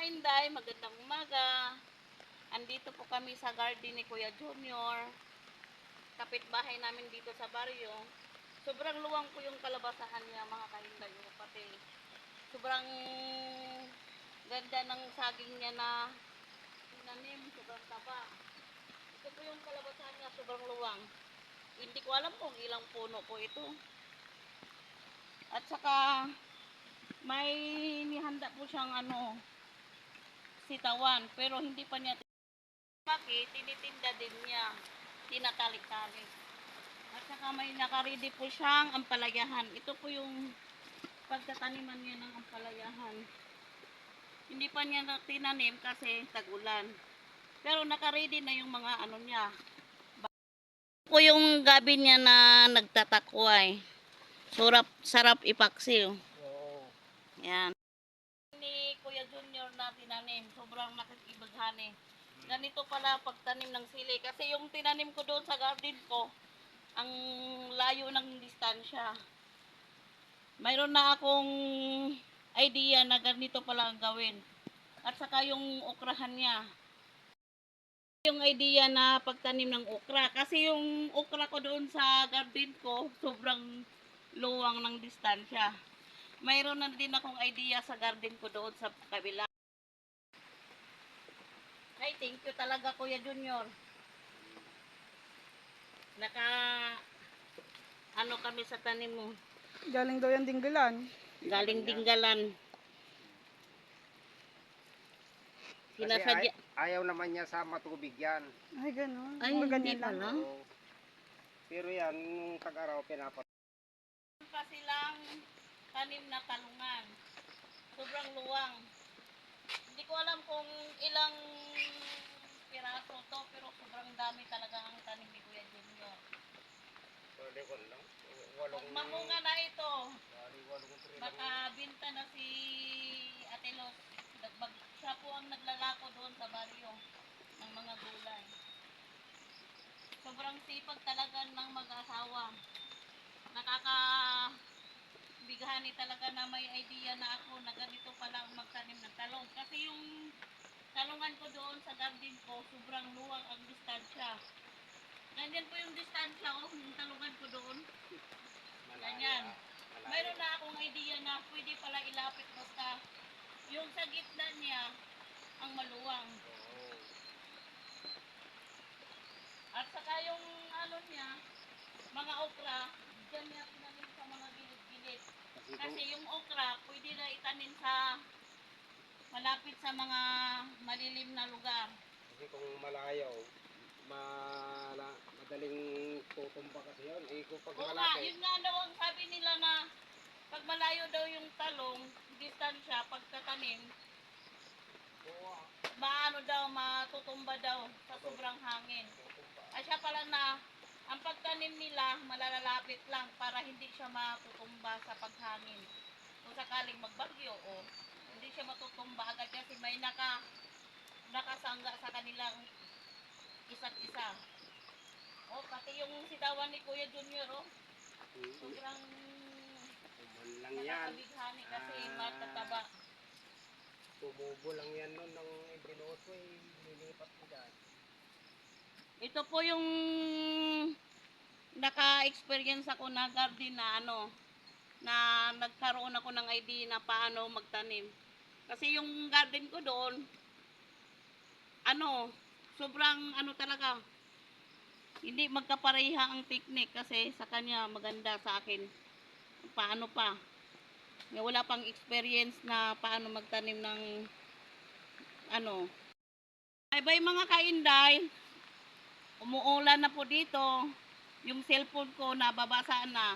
Kainday, magandang umaga. Andito po kami sa garden ni Kuya Junior. Kapitbahay namin dito sa baryo. Sobrang luwang po yung kalabasahan niya mga Kainday. Pati sobrang ganda ng saging niya na tinanim, sobrang taba. Ito po yung kalabasahan niya, sobrang luwang. Hindi ko alam kung ilang puno po ito. At saka may nihanda po siyang sitawan, pero hindi pa niya tinitinda din niya, tinatalik-talik. At saka may nakaredy po siyang ampalayahan. Ito po yung pagtataniman niya ng ampalayahan. Hindi pa niya tinanim kasi tag-ulan. Pero nakaredy na yung mga niya. Ito po yung gabi niya na nagtatakway. Sarap ipaksiw. Yan. Ni Kuya Junior na tinanim, sobrang nakikibaghani. Ganito pala pagtanim ng sili kasi yung tinanim ko doon sa garden ko, ang layo ng distansya. Mayroon na akong idea na ganito pala ang gawin. At saka yung okrahan niya. Yung idea na pagtanim ng okra kasi yung okra ko doon sa garden ko, sobrang luwang ng distansya. Mayroon na din akong idea sa garden ko doon sa kabila. Ay, thank you talaga Kuya Junior. Kami sa tanim mo. Galing daw yan Dinggalan. Galing Dinggalan. Kasi ayaw naman niya sa matubig yan. Ay, gano'n. Ay, hindi pala. Pero yan, nung tag-araw pinapatay. Kasi lang tanim na talungan. Sobrang luwang. Hindi ko alam kung ilang piraso to, pero sobrang dami talaga ang tanim ni Kuya Junior. Kung mamunga na ito, baka binta na si Ate Los. Siya po ang naglalako doon sa baryo ng mga gulay. Sobrang sipag talaga ng mag-asawa. Nakakabighani talaga na may idea na ako na ganito pala ang magtanim ng talong. Kasi yung talungan ko doon sa garden ko, sobrang luwang ang distansya. Ganyan po yung distansya yung talungan ko doon. Ganyan. Mayroon na akong idea na pwede pala ilapit basta yung sa gitna niya ang maluwang. At saka yung niya, mga okra, dyan niya tinanim sa mga gilid-gilid. Kasi yung okra, pwede na itanim sa malapit sa mga malilim na lugar. Kasi kung malayo, madaling tutumba kasi yun. Kung pag malapit. Yun nga daw ang sabi nila na pag malayo daw yung talong, distansya, pagtatanim, matutumba daw sa sobrang hangin. Ay siya pala na ang pagtanim nila malalalapit lang para hindi siya matutumba sa paghangin. Kung sakaling magbagyo hindi siya matutumba agad kasi may nakasangga sa kanilang isa't isa. Pati yung sitawan ni Kuya Junior sobrang nakakabighani kasi matataba. Tumubo lang yan nun ng ibinoso nilipat ko dyan. Ito po yung naka-experience ako na garden na na nagkaroon ako ng idea na paano magtanim. Kasi yung garden ko doon, sobrang talaga, hindi magkapareha ang technique kasi sa kanya maganda sa akin. Paano pa? Wala pang experience na paano magtanim ng Bye mga Kainday. Umuulan na po dito. Yung cellphone ko nababasa na.